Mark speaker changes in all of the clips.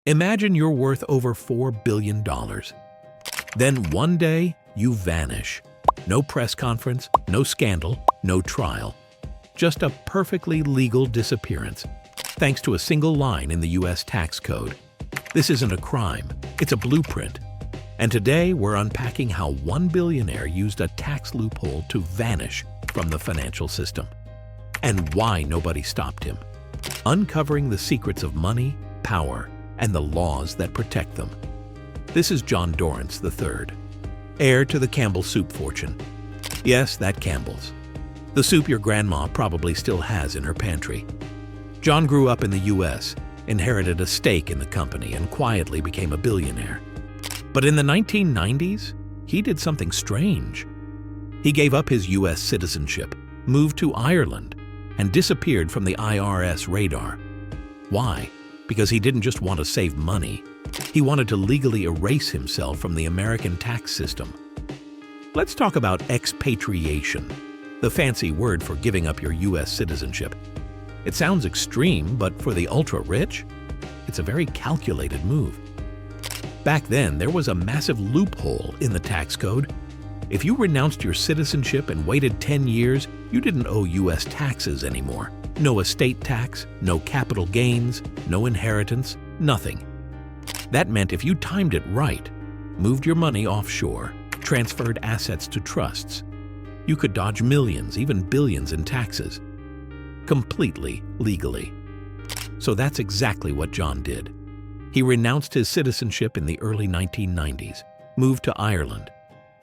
Speaker 1: Imagine you're worth over $4 billion. Then one day, you vanish. No press conference, no scandal, no trial. Just a perfectly legal disappearance, thanks to a single line in the U.S. tax code. This isn't a crime, it's a blueprint. And today, we're unpacking how one billionaire used a tax loophole to vanish from the financial system, and why nobody stopped him. Uncovering the secrets of money, power, and the laws that protect them. This is John Dorrance III, heir to the Campbell soup fortune. Yes, that Campbell's. The soup your grandma probably still has in her pantry. John grew up in the U.S., inherited a stake in the company, and quietly became a billionaire. But in the 1990s, he did something strange. He gave up his U.S. citizenship, moved to Ireland, and disappeared from the IRS radar. Why? Because he didn't just want to save money. He wanted to legally erase himself from the American tax system. Let's talk about expatriation, the fancy word for giving up your U.S. citizenship. It sounds extreme, but for the ultra-rich, it's a very calculated move. Back then, there was a massive loophole in the tax code. If you renounced your citizenship and waited 10 years, you didn't owe U.S. taxes anymore. No estate tax, no capital gains, no inheritance, nothing. That meant if you timed it right, moved your money offshore, transferred assets to trusts, you could dodge millions, even billions in taxes, completely legally. So that's exactly what John did. He renounced his citizenship in the early 1990s, moved to Ireland,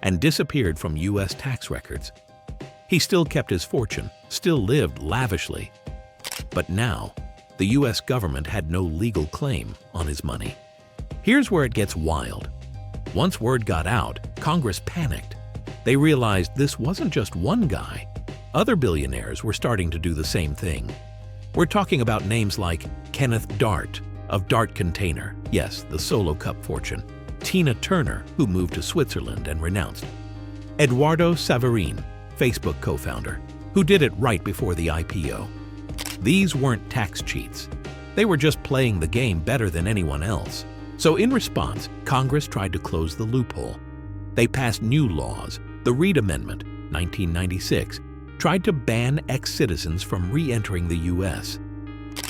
Speaker 1: and disappeared from U.S. tax records. He still kept his fortune, still lived lavishly. But now, the U.S. government had no legal claim on his money. Here's where it gets wild. Once word got out, Congress panicked. They realized this wasn't just one guy. Other billionaires were starting to do the same thing. We're talking about names like Kenneth Dart of Dart Container, yes, the solo cup fortune. Tina Turner, who moved to Switzerland and renounced. Eduardo Saverin, Facebook co-founder, who did it right before the IPO. These weren't tax cheats. They were just playing the game better than anyone else. So in response, Congress tried to close the loophole. They passed new laws. The Reid Amendment, 1996, tried to ban ex-citizens from re-entering the U.S.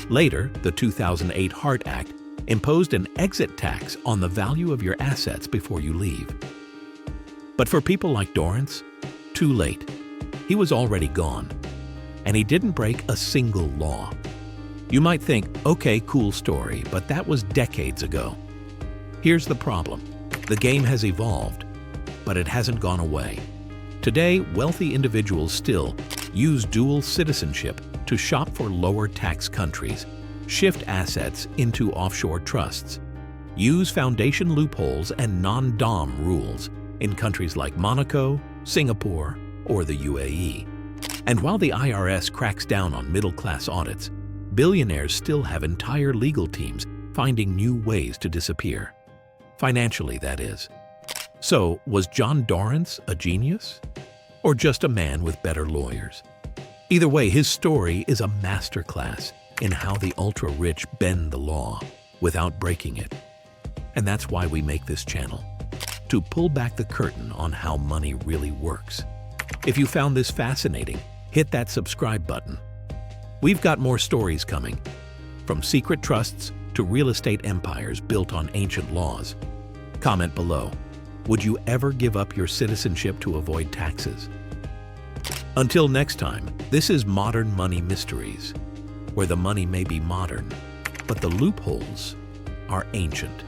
Speaker 1: Later, the 2008 HART Act imposed an exit tax on the value of your assets before you leave. But for people like Dorrance, too late. He was already gone, and he didn't break a single law. You might think, okay, cool story, but that was decades ago. Here's the problem. The game has evolved, but it hasn't gone away. Today, wealthy individuals still use dual citizenship to shop for lower tax countries, shift assets into offshore trusts, use foundation loopholes and non-dom rules in countries like Monaco, Singapore, or the UAE. And while the IRS cracks down on middle-class audits, billionaires still have entire legal teams finding new ways to disappear. Financially, that is. So, was John Dorrance a genius? Or just a man with better lawyers? Either way, his story is a masterclass in how the ultra-rich bend the law without breaking it. And that's why we make this channel, to pull back the curtain on how money really works. If you found this fascinating, hit that subscribe button. We've got more stories coming, from secret trusts to real estate empires built on ancient laws. Comment below. Would you ever give up your citizenship to avoid taxes? Until next time, this is Modern Money Mysteries, where the money may be modern, but the loopholes are ancient.